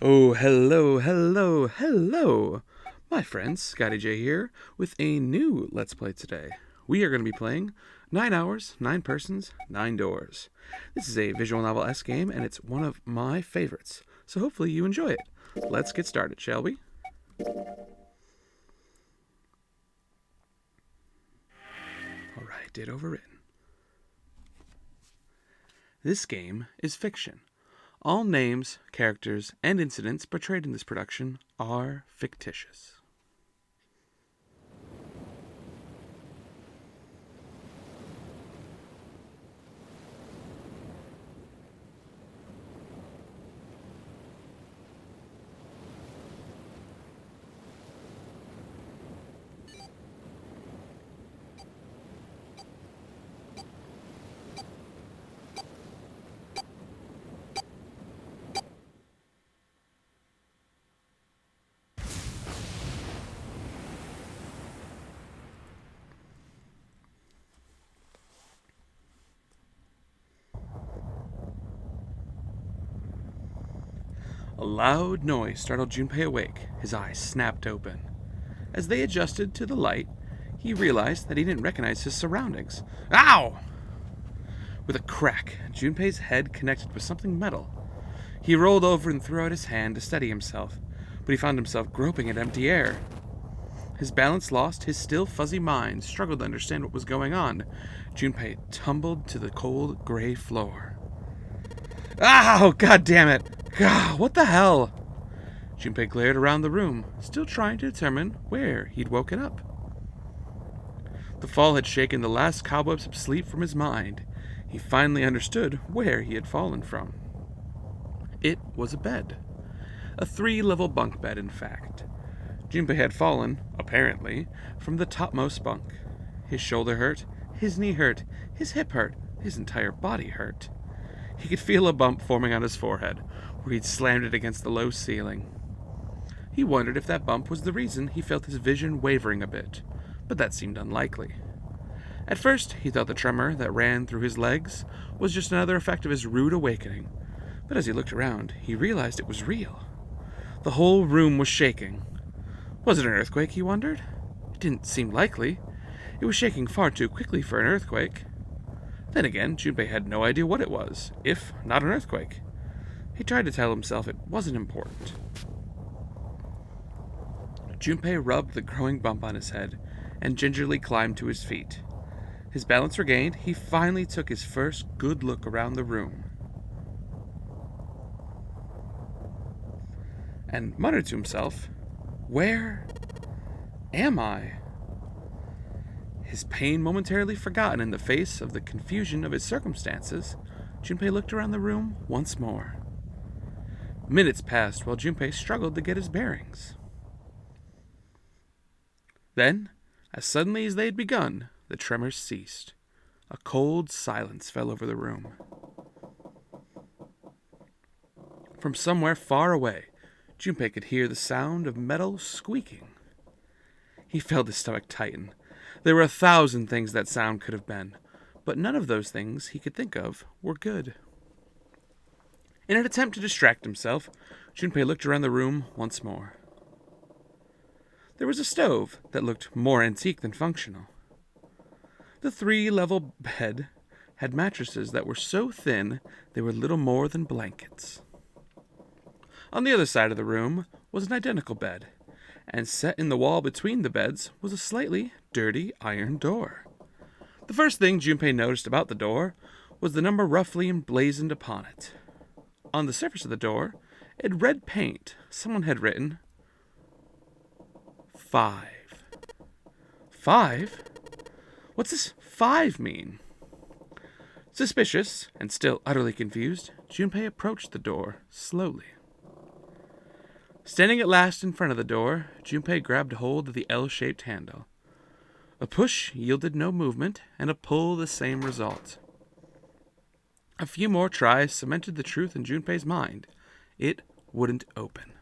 Oh, hello, hello, hello! My friends, Scotty J here, with a new Let's Play today. We are going to be playing 9 Hours, 9 Persons, 9 Doors. This is a visual novel-esque game, and it's one of my favorites, so hopefully you enjoy it. Let's get started, shall we? Alright, did overwritten. This game is fiction. All names, characters, and incidents portrayed in this production are fictitious. A loud noise startled Junpei awake. His eyes snapped open. As they adjusted to the light, he realized that he didn't recognize his surroundings. Ow! With a crack, Junpei's head connected with something metal. He rolled over and threw out his hand to steady himself, but he found himself groping at empty air. His balance lost, his still fuzzy mind struggled to understand what was going on. Junpei tumbled to the cold gray floor. Ow! God damn it! God, what the hell? Junpei glared around the room, still trying to determine where he'd woken up. The fall had shaken the last cobwebs of sleep from his mind. He finally understood where he had fallen from. It was a bed. A 3-level bunk bed, in fact. Junpei had fallen, apparently, from the topmost bunk. His shoulder hurt, his knee hurt, his hip hurt, his entire body hurt. He could feel a bump forming on his forehead, where he'd slammed it against the low ceiling. He wondered if that bump was the reason he felt his vision wavering a bit, but that seemed unlikely. At first, he thought the tremor that ran through his legs was just another effect of his rude awakening, but as he looked around, he realized it was real. The whole room was shaking. Was it an earthquake, he wondered? It didn't seem likely. It was shaking far too quickly for an earthquake. Then again, Junpei had no idea what it was, if not an earthquake. He tried to tell himself it wasn't important. Junpei rubbed the growing bump on his head and gingerly climbed to his feet. His balance regained, he finally took his first good look around the room and muttered to himself, "Where am I?" His pain momentarily forgotten in the face of the confusion of his circumstances, Junpei looked around the room once more. Minutes passed while Junpei struggled to get his bearings. Then, as suddenly as they had begun, the tremors ceased. A cold silence fell over the room. From somewhere far away, Junpei could hear the sound of metal squeaking. He felt his stomach tighten. There were 1,000 things that sound could have been, but none of those things he could think of were good. In an attempt to distract himself, Junpei looked around the room once more. There was a stove that looked more antique than functional. The 3-level bed had mattresses that were so thin they were little more than blankets. On the other side of the room was an identical bed, and set in the wall between the beds was a slightly dirty iron door. The first thing Junpei noticed about the door was the number roughly emblazoned upon it. On the surface of the door, in red paint, someone had written 5. 5? What's this 5 mean? Suspicious, and still utterly confused, Junpei approached the door slowly. Standing at last in front of the door, Junpei grabbed hold of the L-shaped handle. A push yielded no movement, and a pull the same result. A few more tries cemented the truth in Junpei's mind. It wouldn't open.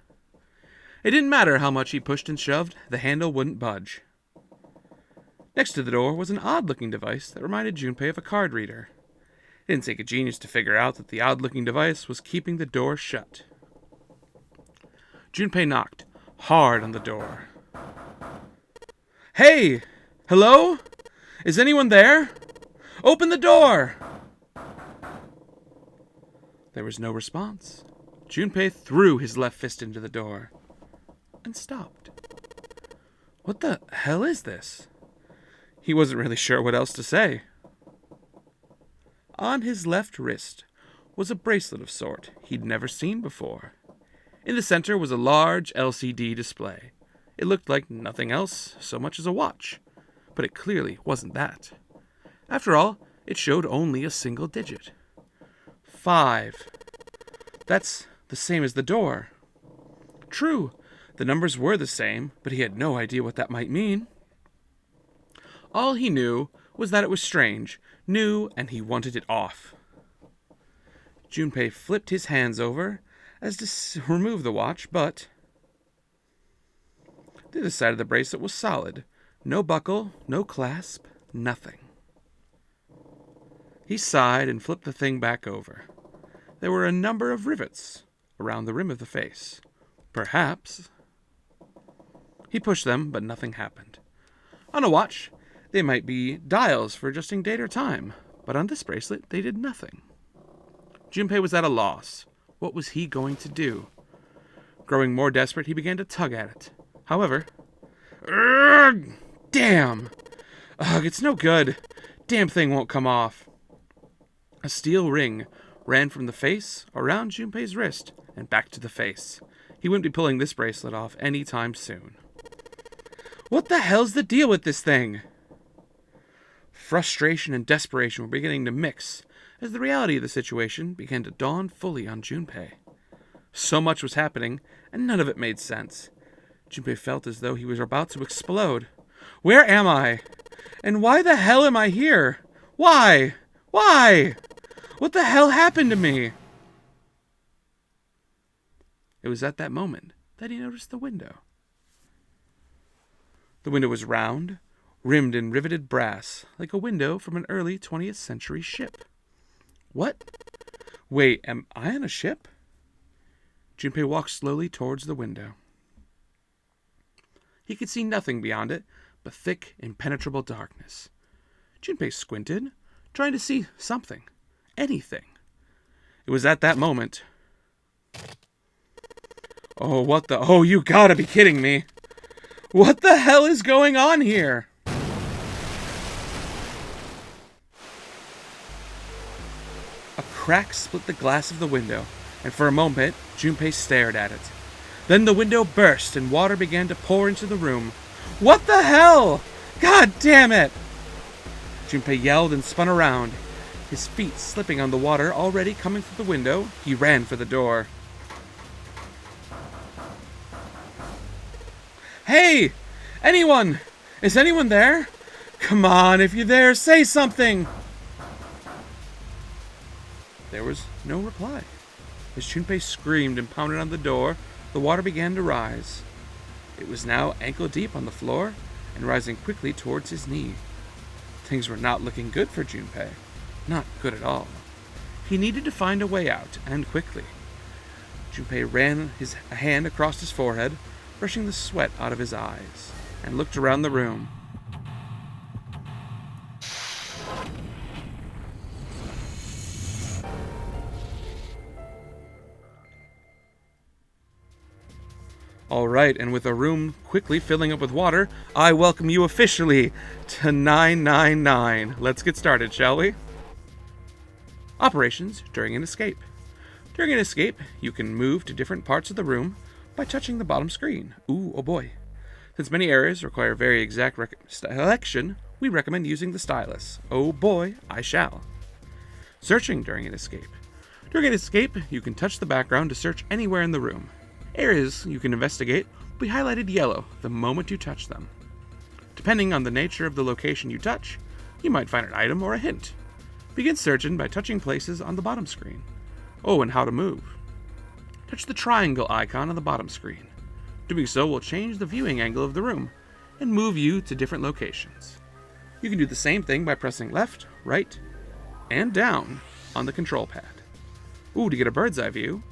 It didn't matter how much he pushed and shoved, the handle wouldn't budge. Next to the door was an odd-looking device that reminded Junpei of a card reader. It didn't take a genius to figure out that the odd-looking device was keeping the door shut. Junpei knocked hard on the door. Hey! Hello? Is anyone there? Open the door! There was no response. Junpei threw his left fist into the door and stopped. What the hell is this? He wasn't really sure what else to say. On his left wrist was a bracelet of sort he'd never seen before. In the center was a large LCD display. It looked like nothing else so much as a watch, but it clearly wasn't that. After all, it showed only a single digit. 5. That's the same as the door. True, the numbers were the same, but he had no idea what that might mean. All he knew was that it was strange, new, and he wanted it off. Junpei flipped his hands over as to remove the watch, but the other side of the bracelet was solid. No buckle, no clasp, nothing. He sighed and flipped the thing back over. There were a number of rivets around the rim of the face. Perhaps. He pushed them, but nothing happened. On a watch, they might be dials for adjusting date or time, but on this bracelet, they did nothing. Junpei was at a loss. What was he going to do? Growing more desperate, he began to tug at it. However, damn! Ugh, it's no good. Damn thing won't come off. A steel ring ran from the face around Junpei's wrist and back to the face. He wouldn't be pulling this bracelet off any time soon. What the hell's the deal with this thing? Frustration and desperation were beginning to mix as the reality of the situation began to dawn fully on Junpei. So much was happening, and none of it made sense. Junpei felt as though he was about to explode. Where am I? And why the hell am I here? Why? Why? What the hell happened to me? It was at that moment that he noticed the window. The window was round, rimmed in riveted brass, like a window from an early 20th century ship. What? Wait, am I on a ship? Junpei walked slowly towards the window. He could see nothing beyond it but thick, impenetrable darkness. Junpei squinted, trying to see something, anything. It was at that moment. Oh, what the... Oh, you gotta be kidding me. What the hell is going on here? A crack split the glass of the window, and for a moment, Junpei stared at it. Then the window burst and water began to pour into the room. What the hell? God damn it! Junpei yelled and spun around. His feet slipping on the water already coming through the window, he ran for the door. Hey! Anyone! Is anyone there? Come on, if you're there, say something! There was no reply. As Junpei screamed and pounded on the door, the water began to rise. It was now ankle deep on the floor and rising quickly towards his knee. Things were not looking good for Junpei. Not good at all. He needed to find a way out, and quickly. Junpei ran his hand across his forehead, brushing the sweat out of his eyes, and looked around the room. All right, and with a room quickly filling up with water, I welcome you officially to 999. Let's get started, shall we? Operations during an escape. During an escape, you can move to different parts of the room by touching the bottom screen. Ooh, oh boy. Since many areas require very exact selection, we recommend using the stylus. Oh boy, I shall. Searching during an escape. During an escape, you can touch the background to search anywhere in the room. Areas you can investigate will be highlighted yellow the moment you touch them. Depending on the nature of the location you touch, you might find an item or a hint. Begin searching by touching places on the bottom screen. Oh, and how to move. Touch the triangle icon on the bottom screen. Doing so will change the viewing angle of the room and move you to different locations. You can do the same thing by pressing left, right, and down on the control pad. Ooh, to get a bird's eye view,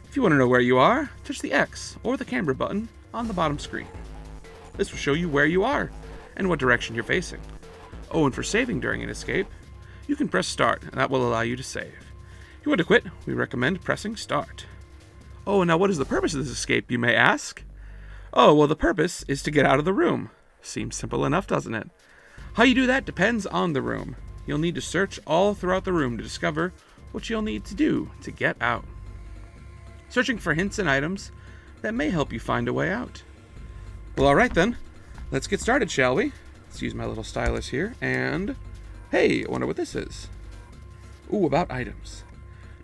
if If you want to know where you are, touch the X or the camera button on the bottom screen. This will show you where you are and what direction you're facing. Oh, and for saving during an escape, you can press start, and that will allow you to save. If you want to quit, we recommend pressing start. Oh, and now what is the purpose of this escape, you may ask? Oh, well, the purpose is to get out of the room. Seems simple enough, doesn't it? How you do that depends on the room. You'll need to search all throughout the room to discover what you'll need to do to get out. Searching for hints and items that may help you find a way out. Well, alright then. Let's get started, shall we? Let's use my little stylus here, and... Hey, I wonder what this is. Ooh, about items.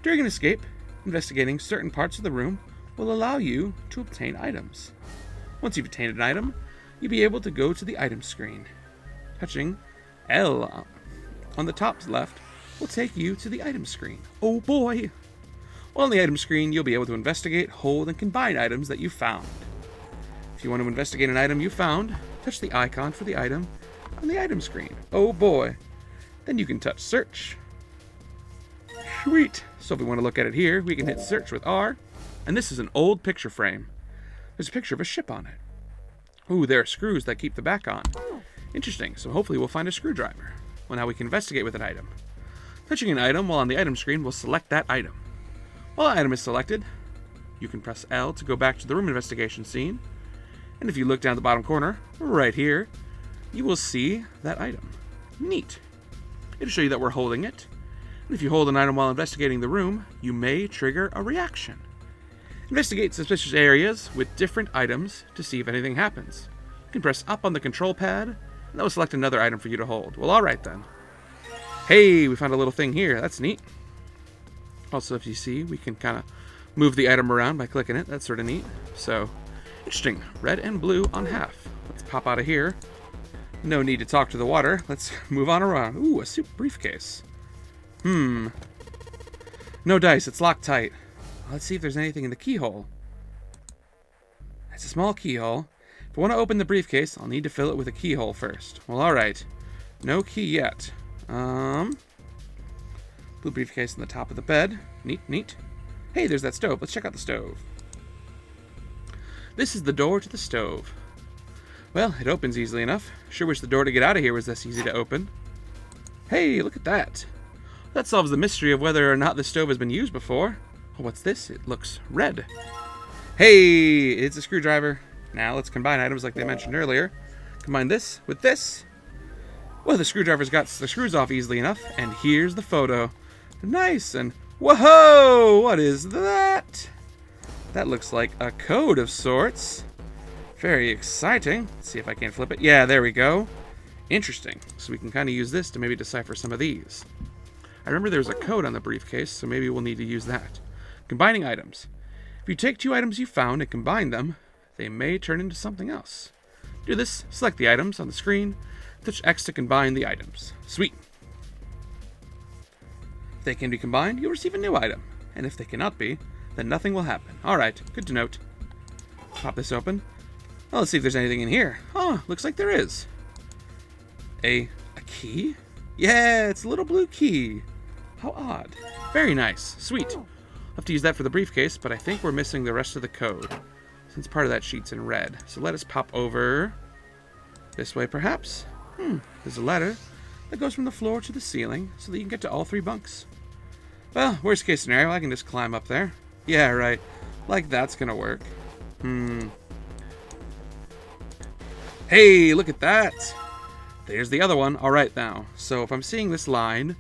During an escape, investigating certain parts of the room will allow you to obtain items. Once you've obtained an item, you'll be able to go to the item screen. Touching L on the top left will take you to the item screen. Oh boy! Well, on the item screen, you'll be able to investigate, hold, and combine items that you found. If you want to investigate an item you found, touch the icon for the item on the item screen. Oh boy! Then you can touch search. Sweet! So if we want to look at it here, we can hit search with R, and this is an old picture frame. There's a picture of a ship on it. Ooh, there are screws that keep the back on. Interesting, so hopefully we'll find a screwdriver. Well, now we can investigate with an item. Touching an item while on the item screen will select that item. While the item is selected, you can press L to go back to the room investigation scene. And if you look down the bottom corner, right here, you will see that item. Neat. It'll show you that we're holding it. And if you hold an item while investigating the room, you may trigger a reaction. Investigate suspicious areas with different items to see if anything happens. You can press up on the control pad, and that will select another item for you to hold. Well, alright then. Hey, we found a little thing here. That's neat. Also, if you see, we can kind of move the item around by clicking it. That's sort of neat. So, interesting. Red and blue on half. Let's pop out of here. No need to talk to the water. Let's move on around. Ooh, a soup briefcase. No dice. It's locked tight. Let's see if there's anything in the keyhole. It's a small keyhole. If I want to open the briefcase, I'll need to fill it with a keyhole first. Well, alright. No key yet. Blue briefcase on the top of the bed. Neat, neat. Hey, there's that stove. Let's check out the stove. This is the door to the stove. Well, it opens easily enough. Sure wish the door to get out of here was this easy to open. Hey, look at that. That solves the mystery of whether or not the stove has been used before. Oh, what's this? It looks red. Hey, it's a screwdriver. Now let's combine items like they mentioned earlier. Combine this with this. Well, the screwdriver's got the screws off easily enough, and here's the photo. Nice, and whoa, what is that? That looks like a code of sorts. Very exciting. Let's see if I can flip it. Yeah, there we go. Interesting. So we can kind of use this to maybe decipher some of these. I remember there's a code on the briefcase, so maybe we'll need to use that. Combining items. If you take two items you found and combine them, they may turn into something else. To do this, select the items on the screen, touch X to combine the items. Sweet. If they can be combined, you'll receive a new item. And if they cannot be, then nothing will happen. Alright, good to note. Pop this open. Well, let's see if there's anything in here. Oh, looks like there is. A key? Yeah, it's a little blue key. How odd. Very nice. Sweet. I'll have to use that for the briefcase, but I think we're missing the rest of the code, since part of that sheet's in red. So let us pop over this way, perhaps. There's a ladder that goes from the floor to the ceiling, so that you can get to all three bunks. Well, worst case scenario, I can just climb up there. Yeah, right. Like that's gonna work. Hey, look at that! There's the other one. Alright now. So if I'm seeing this line,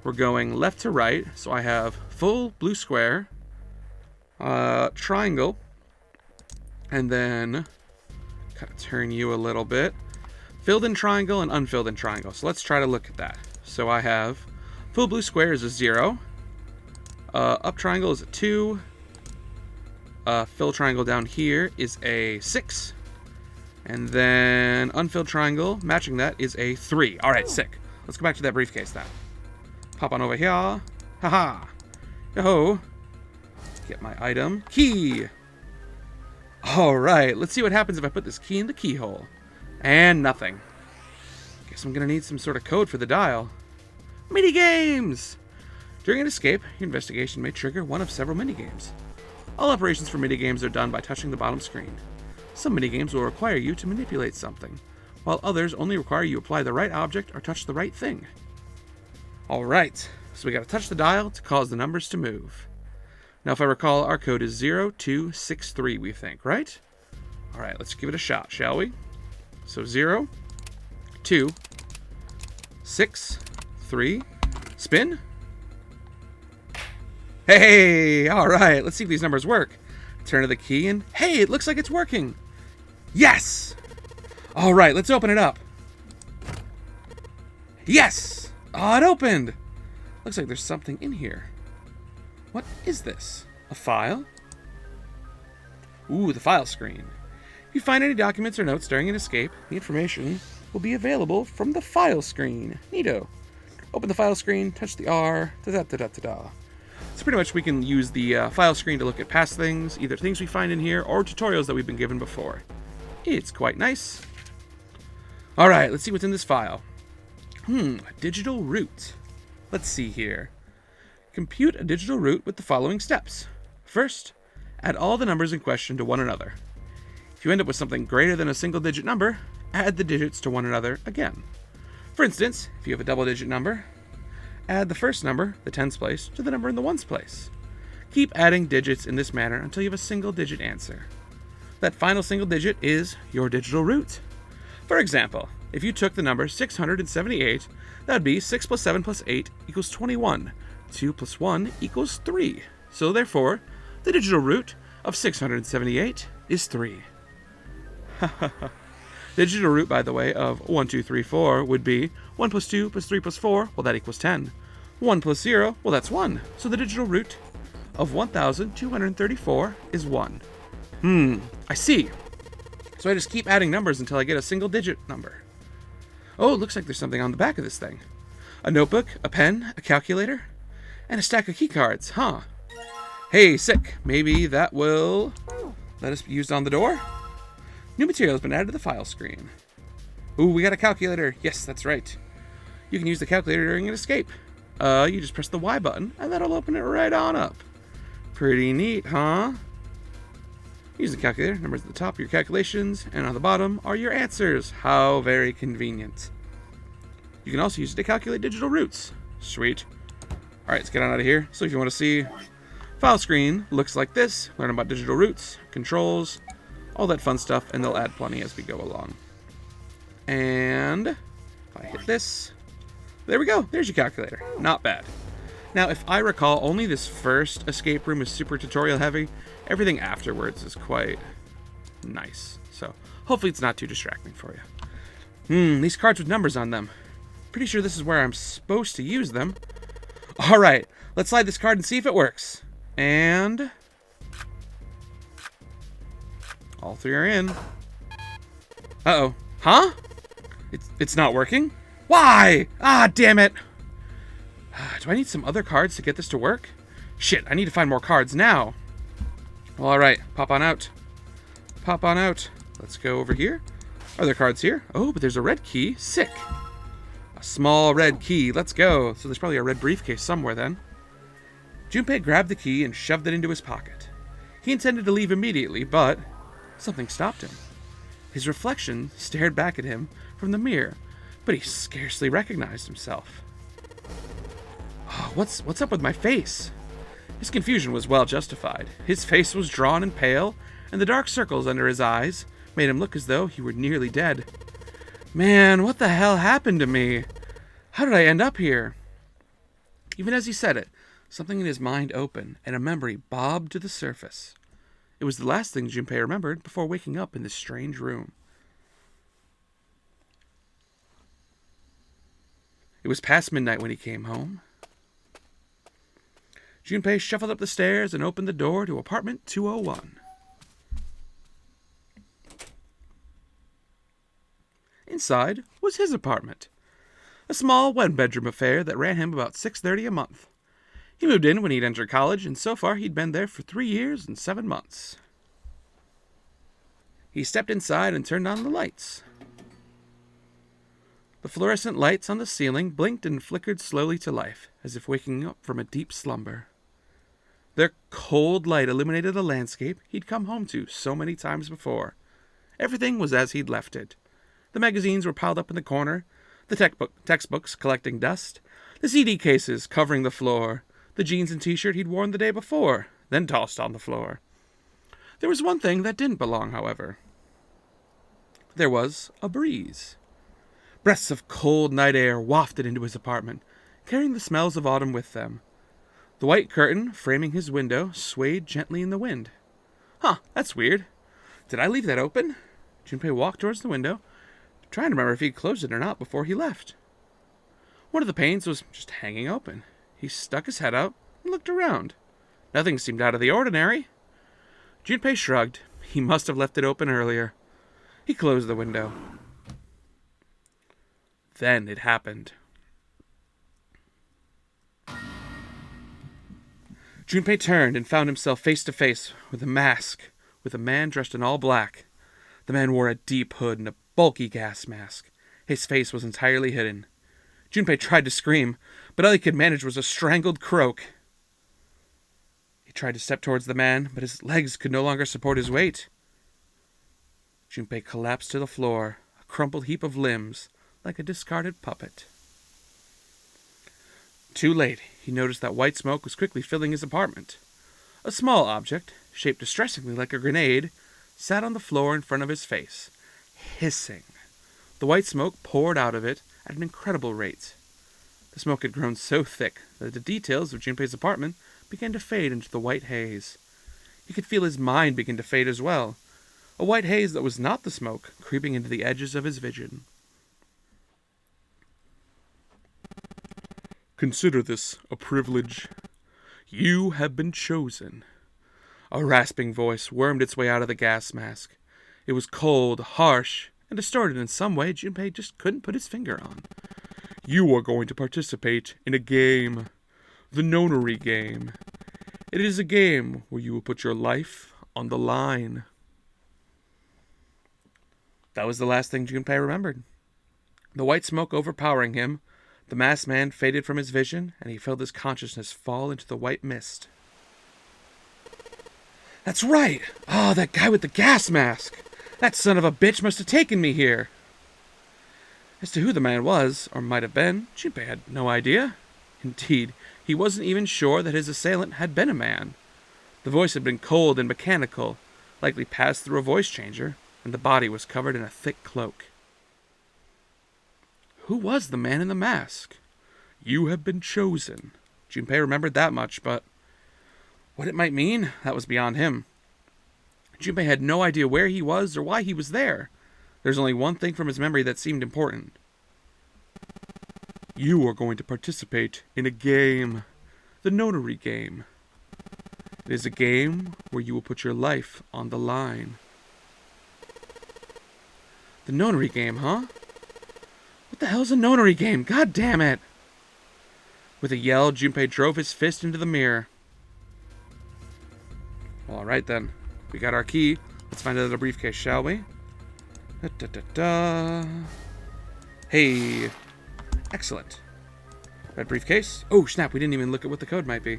we're going left to right. So I have full blue square, triangle, and then kind of turn you a little bit. Filled in triangle and unfilled in triangle. So let's try to look at that. So I have full blue square is a 0. Up triangle is a 2. Fill triangle down here is a 6. And then unfilled triangle, matching that, is a 3. Alright, sick. Let's go back to that briefcase then. Pop on over here. Haha. Yo-ho. Get my item. Key. Alright, let's see what happens if I put this key in the keyhole. And nothing. Guess I'm gonna need some sort of code for the dial. Minigames! During an escape, your investigation may trigger one of several minigames. All operations for minigames are done by touching the bottom screen. Some minigames will require you to manipulate something, while others only require you apply the right object or touch the right thing. Alright, so we gotta touch the dial to cause the numbers to move. Now if I recall, our code is 0263, we think, right? Alright, let's give it a shot, shall we? So 0, 2, 6, 3, spin. Hey, alright, let's see if these numbers work. Turn to the key and, hey, it looks like it's working. Yes! Alright, let's open it up. Yes! Oh, it opened! Looks like there's something in here. What is this? A file? Ooh, the file screen. If you find any documents or notes during an escape, the information will be available from the file screen. Neato. Open the file screen, touch the R, da-da-da-da-da-da. So pretty much we can use the file screen to look at past things, either things we find in here or tutorials that we've been given before. It's quite nice. Alright, let's see what's in this file. A digital root. Let's see here. Compute a digital root with the following steps. First, add all the numbers in question to one another. If you end up with something greater than a single-digit number, add the digits to one another again. For instance, if you have a double-digit number, add the first number, the tens place, to the number in the ones place. Keep adding digits in this manner until you have a single-digit answer. That final single digit is your digital root. For example, if you took the number 678, that would be 6 plus 7 plus 8 equals 21. 2 plus 1 equals 3. So therefore, the digital root of 678 is 3. Digital root, by the way, of 1, 2, 3, 4 would be 1 plus 2 plus 3 plus 4, well, that equals 10. 1 plus 0, well, that's 1. So the digital root of 1,234 is 1. I see. So I just keep adding numbers until I get a single-digit number. Oh, it looks like there's something on the back of this thing. A notebook, a pen, a calculator, and a stack of key cards, huh? Hey, sick. Maybe that will let us be used on the door? New material has been added to the file screen. Ooh, we got a calculator. Yes, that's right. You can use the calculator during an escape. You just press the Y button, and that'll open it right on up. Pretty neat, huh? Use the calculator. Numbers at the top are your calculations, and on the bottom are your answers. How very convenient. You can also use it to calculate digital roots. Sweet. Alright, let's get on out of here. So if you want to see, file screen looks like this. Learn about digital roots, controls, all that fun stuff, and they'll add plenty as we go along. And if I hit this, there we go. There's your calculator. Not bad. Now, if I recall, only this first escape room is super tutorial heavy. Everything afterwards is quite nice. So hopefully it's not too distracting for you. These cards with numbers on them. Pretty sure this is where I'm supposed to use them. All right, let's slide this card and see if it works. And all three are in. Uh-oh. Huh? It's not working? Why? Ah, damn it. Do I need some other cards to get this to work? Shit, I need to find more cards now. Well, all right, pop on out. Pop on out. Let's go over here. Are there cards here? Oh, but there's a red key. Sick. A small red key. Let's go. So there's probably a red briefcase somewhere then. Junpei grabbed the key and shoved it into his pocket. He intended to leave immediately, but something stopped him. His reflection stared back at him from the mirror, but he scarcely recognized himself. Oh, what's up with my face? His confusion was well justified. His face was drawn and pale, and the dark circles under his eyes made him look as though he were nearly dead. Man, what the hell happened to me? How did I end up here? Even as he said it, something in his mind opened, and a memory bobbed to the surface. It was the last thing Junpei remembered before waking up in this strange room. It was past midnight when he came home. Junpei shuffled up the stairs and opened the door to apartment 201. Inside was his apartment, a small one-bedroom affair that ran him about $630 a month. He moved in when he'd entered college, and so far he'd been there for 3 years and 7 months. He stepped inside and turned on the lights. The fluorescent lights on the ceiling blinked and flickered slowly to life, as if waking up from a deep slumber. Their cold light illuminated the landscape he'd come home to so many times before. Everything was as he'd left it. The magazines were piled up in the corner, the textbooks collecting dust, the CD cases covering the floor, the jeans and t-shirt he'd worn the day before, then tossed on the floor. There was one thing that didn't belong, however. There was a breeze. Breaths of cold night air wafted into his apartment, carrying the smells of autumn with them. The white curtain framing his window swayed gently in the wind. Huh, that's weird. Did I leave that open? Junpei walked towards the window, trying to remember if he'd closed it or not before he left. One of the panes was just hanging open. He stuck his head out and looked around. Nothing seemed out of the ordinary. Junpei shrugged. He must have left it open earlier. He closed the window. Then it happened. Junpei turned and found himself face to face with a man dressed in all black. The man wore a deep hood and a bulky gas mask. His face was entirely hidden. Junpei tried to scream, but all he could manage was a strangled croak. He tried to step towards the man, but his legs could no longer support his weight. Junpei collapsed to the floor, a crumpled heap of limbs, like a discarded puppet. Too late, he noticed that white smoke was quickly filling his apartment. A small object, shaped distressingly like a grenade, sat on the floor in front of his face, hissing. The white smoke poured out of it at an incredible rate. The smoke had grown so thick that the details of Junpei's apartment began to fade into the white haze. He could feel his mind begin to fade as well, a white haze that was not the smoke creeping into the edges of his vision. Consider this a privilege. You have been chosen. A rasping voice wormed its way out of the gas mask. It was cold, harsh, and distorted in some way Junpei just couldn't put his finger on. You are going to participate in a game. The Nonary game. It is a game where you will put your life on the line. That was the last thing Junpei remembered. The white smoke overpowering him, the masked man faded from his vision, and he felt his consciousness fall into the white mist. That's right! Oh, that guy with the gas mask! That son of a bitch must have taken me here! As to who the man was, or might have been, Junpei had no idea. Indeed, he wasn't even sure that his assailant had been a man. The voice had been cold and mechanical, likely passed through a voice changer, and the body was covered in a thick cloak. Who was the man in the mask? You have been chosen. Junpei remembered that much, but what it might mean, that was beyond him. Junpei had no idea where he was or why he was there. There's only one thing from his memory that seemed important. You are going to participate in a game. The Nonary game. It is a game where you will put your life on the line. The Nonary game, huh? What the hell's a Nonary game? God damn it! With a yell, Junpei drove his fist into the mirror. Alright then. We got our key. Let's find another briefcase, shall we? Hey. Excellent. Red briefcase. Oh, snap. We didn't even look at what the code might be.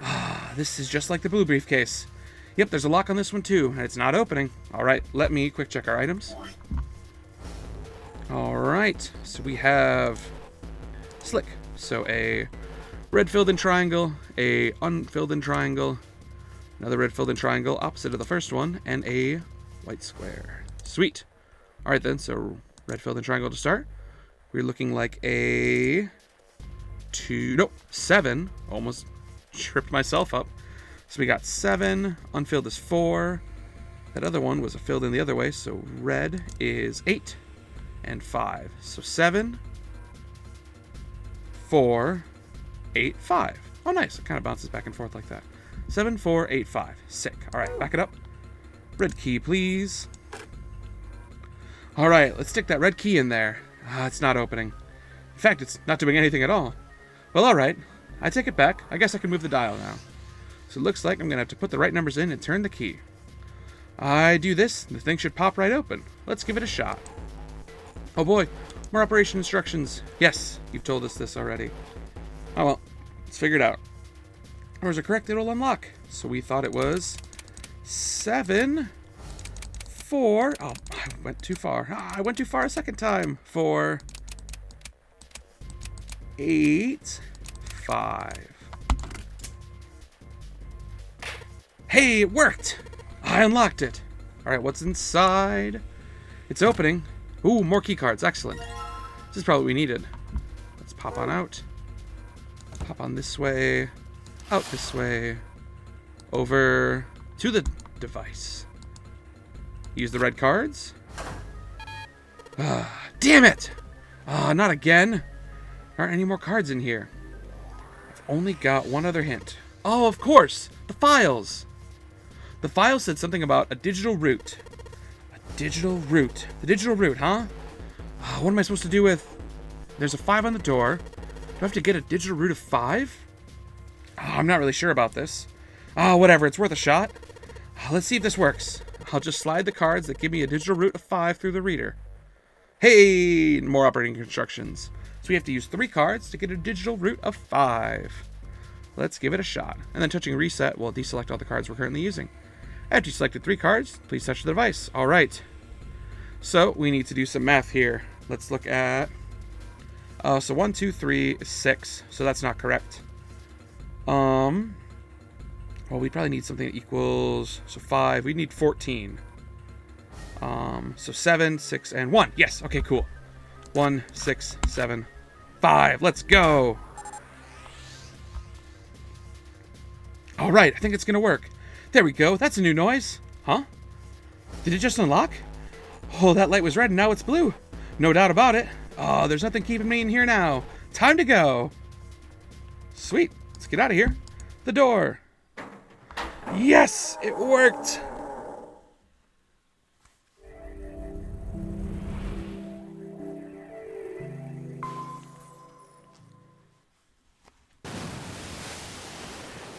Ah, this is just like the blue briefcase. Yep, there's a lock on this one too, and it's not opening. Alright, let me quick check our items. Alright, so we have Slick. So a red filled in triangle, a unfilled in triangle, another red filled in triangle opposite of the first one, and a white square. Sweet. Alright then, so red filled in triangle to start. We're looking like a 7. Almost tripped myself up. So we got 7, unfilled is 4. That other one was filled in the other way, so red is 8 and 5. So 7, 4, 8, 5. Oh, nice. It kind of bounces back and forth like that. 7, 4, 8, 5. Sick. All right, back it up. Red key, please. All right, let's stick that red key in there. It's not opening. In fact, it's not doing anything at all. Well, all right. I take it back. I guess I can move the dial now. So it looks like I'm going to have to put the right numbers in and turn the key. I do this, the thing should pop right open. Let's give it a shot. Oh boy, more operation instructions. Yes, you've told us this already. Oh well, let's figure it out. Numbers are correct, it'll unlock. So we thought it was 7, 4. Oh, I went too far. I went too far a second time. 4, 8, 5. Hey, it worked! I unlocked it. All right, what's inside? It's opening. Ooh, more key cards. Excellent. This is probably what we needed. Let's pop on out. Pop on this way. Out this way. Over to the device. Use the red cards. Damn it! Not again. There aren't any more cards in here. I've only got one other hint. Oh, of course! The files! The file said something about a digital root. A digital root. The digital root, huh? What am I supposed to do with... There's a 5 on the door. Do I have to get a digital root of 5? I'm not really sure about this. Whatever, it's worth a shot. Let's see if this works. I'll just slide the cards that give me a digital root of 5 through the reader. Hey! More operating instructions. So we have to use 3 cards to get a digital root of 5. Let's give it a shot. And then touching reset will deselect all the cards we're currently using. After you selected 3 cards, please touch the device. All right. So we need to do some math here. Let's look at... so 1, 2, 3 is 6. So that's not correct. Well, we probably need something that equals... So 5. We need 14. So 7, 6, and 1. Yes. Okay, cool. 1, 6, 7, 5. Let's go. All right. I think it's going to work. There we go. That's a new noise. Huh? Did it just unlock? Oh, that light was red and now it's blue. No doubt about it. Oh, there's nothing keeping me in here now. Time to go. Sweet. Let's get out of here. The door. Yes, it worked.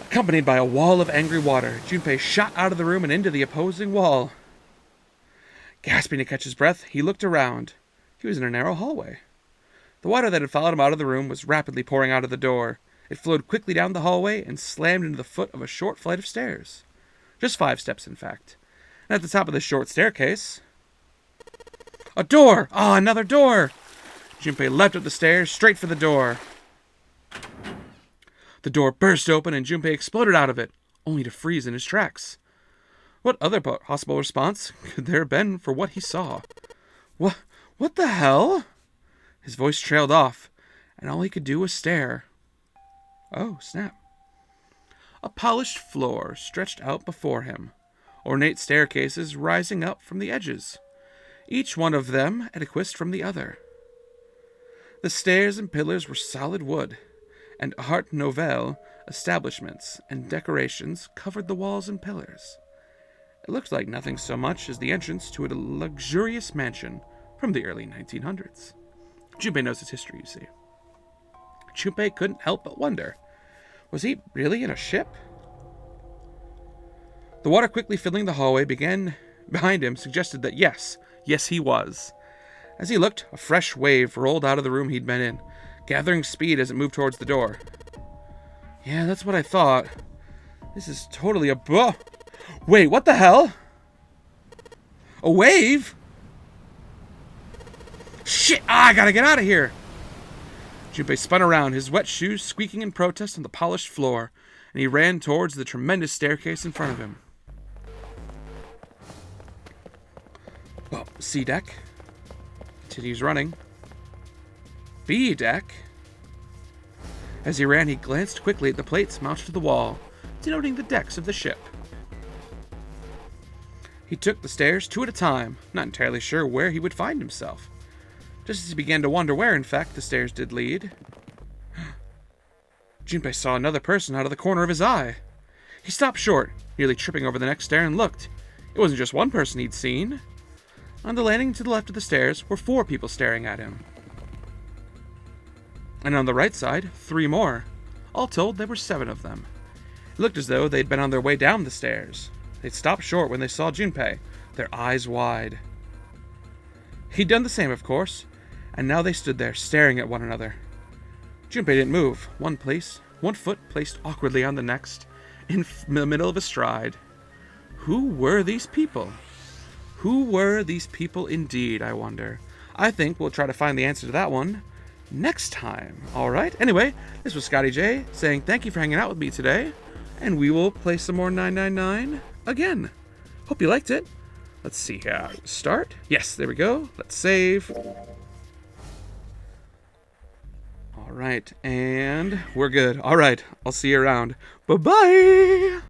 Accompanied by a wall of angry water, Junpei shot out of the room and into the opposing wall. Gasping to catch his breath, he looked around. He was in a narrow hallway. The water that had followed him out of the room was rapidly pouring out of the door. It flowed quickly down the hallway and slammed into the foot of a short flight of stairs. Just 5 steps, in fact. And at the top of the short staircase... A door! Another door! Junpei leapt up the stairs, straight for the door. The door burst open and Junpei exploded out of it, only to freeze in his tracks. What other possible response could there have been for what he saw? What the hell? His voice trailed off, and all he could do was stare. Oh, snap. A polished floor stretched out before him, ornate staircases rising up from the edges, each one of them equidistant from the other. The stairs and pillars were solid wood, and Art Nouveau establishments and decorations covered the walls and pillars. It looked like nothing so much as the entrance to a luxurious mansion from the early 1900s. Junpei knows its history, you see. Junpei couldn't help but wonder, was he really in a ship? The water quickly filling the hallway behind him suggested that yes, he was. As he looked, a fresh wave rolled out of the room he'd been in, gathering speed as it moved towards the door. Yeah, that's what I thought. This is totally a... Wait, what the hell? A wave? Shit! I gotta get out of here! Junpei spun around, his wet shoes squeaking in protest on the polished floor, and he ran towards the tremendous staircase in front of him. Well, C deck. Continues running. B deck. As he ran, he glanced quickly at the plates mounted to the wall, denoting the decks of the ship. He took the stairs 2 at a time, not entirely sure where he would find himself. Just as he began to wonder where, in fact, the stairs did lead, Junpei saw another person out of the corner of his eye. He stopped short, nearly tripping over the next stair, and looked. It wasn't just one person he'd seen. On the landing to the left of the stairs were 4 people staring at him. And on the right side, 3 more. All told, there were 7 of them. It looked as though they'd been on their way down the stairs. They'd stopped short when they saw Junpei, their eyes wide. He'd done the same, of course, and now they stood there, staring at one another. Junpei didn't move. One place one foot placed awkwardly on the next, in the middle of a stride. Who were these people? Who were these people indeed, I wonder? I think we'll try to find the answer to that one next time. All right. Anyway, this was Scotty J saying thank you for hanging out with me today, and we will play some more 999 again. Hope you liked it. Let's see here. Start. Yes, there we go. Let's save. All right, and we're good. All right, I'll see you around. Bye-bye.